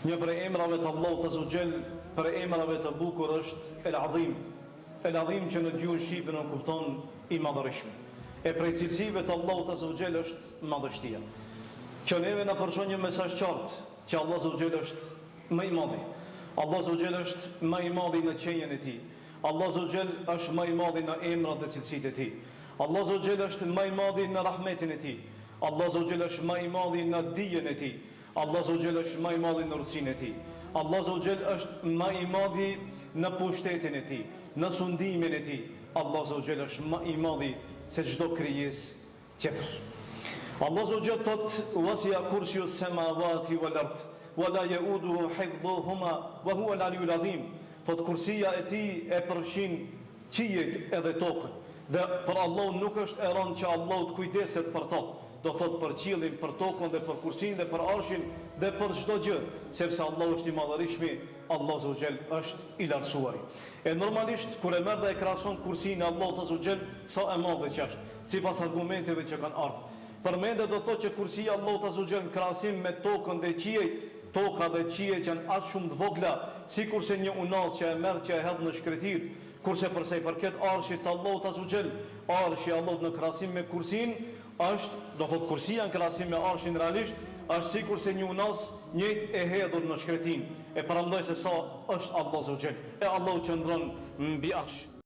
Një për emrave të Allahut Azza wa Jall, për emrave të bukur është El Adhim. El Adhim që në gjuhën shqipe nuk kupton i madhërishëm. E prej cilësive të Allahut Azza wa Jall është madhështia. Kjo neve na përshon një mesazh qartë që Allah Azza wa Jall është më i madhi. Allah Azza wa Jall është më i madhi në qenjen e tij. Allah Azza wa Jall është më i madhi në emrat dhe cilësitë e tij. Allah Azza wa Jall është më i madhi në rahmetin e tij. Allah Azza wa Jall është më i madhi në dijen e tij. Allah Azza wa Jall është më i madhi në urtësinë e tij. Allah Azza wa Jall është më i madhi në pushtetin e tij, në sundimin e tij. Allah Azza wa Jall është më i madhi se çdo krijesë tjetër. Allah Azza wa Jall thot: "Wasi'a kursiyyu as-samawati wal ard, wa la ya'uduhu hifdhuhuma wa huwa al-'aliyyul 'azim." Thot kursia e tij e përfshin qiejt edhe tokën. Dhe për Allah nuk është e rënd që Allah të kujdeset për to. Do thot për qiellin, për tokën dhe për kursin dhe për arshin dhe për çdo gjë, sepse Allah është i madhërisht, Allah Azza wa Jall është i lartësuar. E normalisht kur e merr dhe e krahason kursin e Allahut Azza wa Jall sa e madhe që është, sipas argumenteve që kanë ardhur. Përmendet do thotë që kursia e Allahut Azza wa Jall në krahasim me tokën dhe qiejt, toka dhe qiejt janë aq shumë të vogla, sikurse një unas që e merr që e hedh në shkretir. Kurse përsa i përket arshit të Allahut Azza wa Jall, arshi i Allahut në krahasim me kursin është, do thot kursia në krahasim me arshin realisht, është sikur se një unas njëjtë e hedhur në shkretin. E parandoj se sa është Allah Azza wa Jall. E Allahu qëndron mbi arsh.